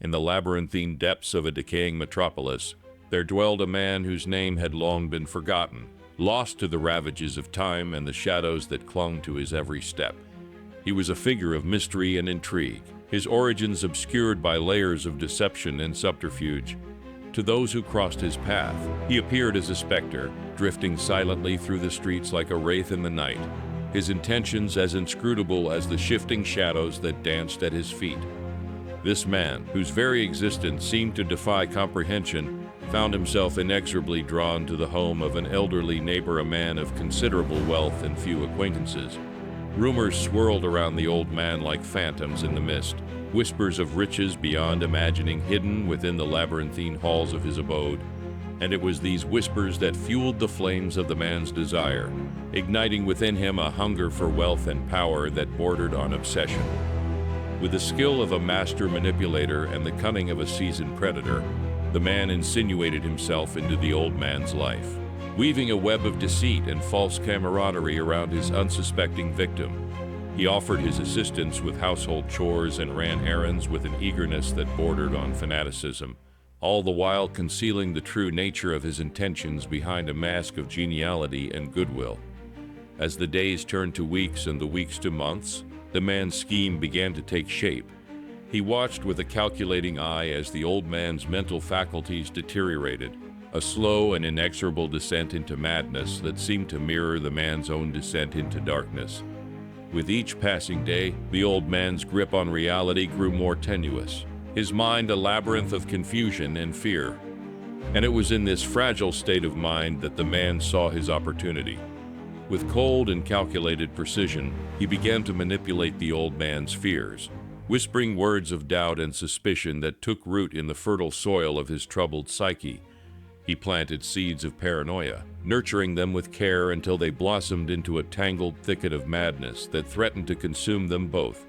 In the labyrinthine depths of a decaying metropolis, there dwelled a man whose name had long been forgotten, lost to the ravages of time and the shadows that clung to his every step. He was a figure of mystery and intrigue, his origins obscured by layers of deception and subterfuge. To those who crossed his path, he appeared as a specter, drifting silently through the streets like a wraith in the night, his intentions as inscrutable as the shifting shadows that danced at his feet. This man, whose very existence seemed to defy comprehension, found himself inexorably drawn to the home of an elderly neighbor, a man of considerable wealth and few acquaintances. Rumors swirled around the old man like phantoms in the mist, whispers of riches beyond imagining hidden within the labyrinthine halls of his abode. And it was these whispers that fueled the flames of the man's desire, igniting within him a hunger for wealth and power that bordered on obsession. With the skill of a master manipulator and the cunning of a seasoned predator, the man insinuated himself into the old man's life, weaving a web of deceit and false camaraderie around his unsuspecting victim. He offered his assistance with household chores and ran errands with an eagerness that bordered on fanaticism, all the while concealing the true nature of his intentions behind a mask of geniality and goodwill. As the days turned to weeks and the weeks to months, the man's scheme began to take shape. He watched with a calculating eye as the old man's mental faculties deteriorated, a slow and inexorable descent into madness that seemed to mirror the man's own descent into darkness. With each passing day, the old man's grip on reality grew more tenuous, his mind a labyrinth of confusion and fear. And it was in this fragile state of mind that the man saw his opportunity. With cold and calculated precision, he began to manipulate the old man's fears, whispering words of doubt and suspicion that took root in the fertile soil of his troubled psyche. He planted seeds of paranoia, nurturing them with care until they blossomed into a tangled thicket of madness that threatened to consume them both.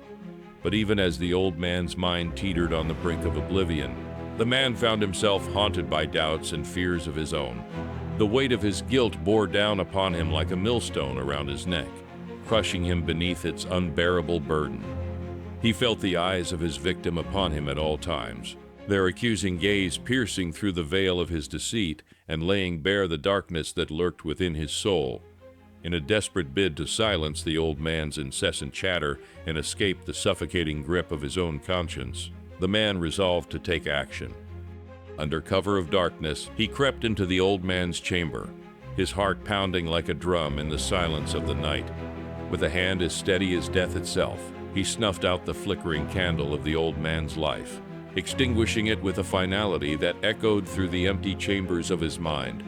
But even as the old man's mind teetered on the brink of oblivion, the man found himself haunted by doubts and fears of his own. The weight of his guilt bore down upon him like a millstone around his neck, crushing him beneath its unbearable burden. He felt the eyes of his victim upon him at all times, their accusing gaze piercing through the veil of his deceit and laying bare the darkness that lurked within his soul. In a desperate bid to silence the old man's incessant chatter and escape the suffocating grip of his own conscience, the man resolved to take action. Under cover of darkness, he crept into the old man's chamber, his heart pounding like a drum in the silence of the night. With a hand as steady as death itself, he snuffed out the flickering candle of the old man's life, extinguishing it with a finality that echoed through the empty chambers of his mind.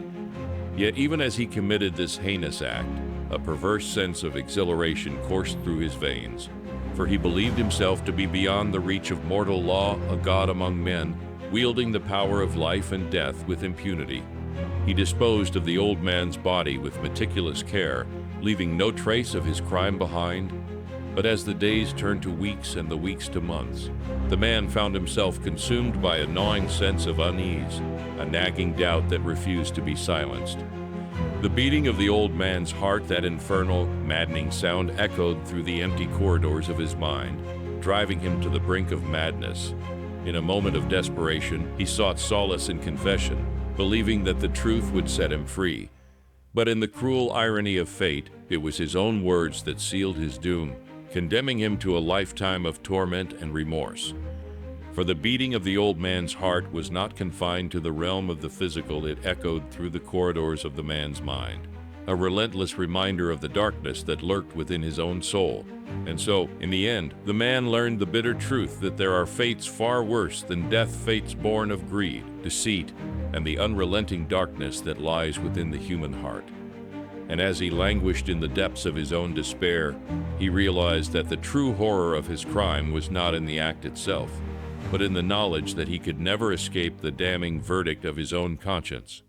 Yet even as he committed this heinous act, a perverse sense of exhilaration coursed through his veins, for he believed himself to be beyond the reach of mortal law, a god among men, wielding the power of life and death with impunity. He disposed of the old man's body with meticulous care, leaving no trace of his crime behind. But as the days turned to weeks and the weeks to months, the man found himself consumed by a gnawing sense of unease, a nagging doubt that refused to be silenced. The beating of the old man's heart, that infernal, maddening sound, echoed through the empty corridors of his mind, driving him to the brink of madness. In a moment of desperation, he sought solace in confession, believing that the truth would set him free. But in the cruel irony of fate, it was his own words that sealed his doom, condemning him to a lifetime of torment and remorse. For the beating of the old man's heart was not confined to the realm of the physical, it echoed through the corridors of the man's mind, a relentless reminder of the darkness that lurked within his own soul. And so, in the end, the man learned the bitter truth that there are fates far worse than death, fates born of greed, deceit, and the unrelenting darkness that lies within the human heart. And as he languished in the depths of his own despair, he realized that the true horror of his crime was not in the act itself, but in the knowledge that he could never escape the damning verdict of his own conscience.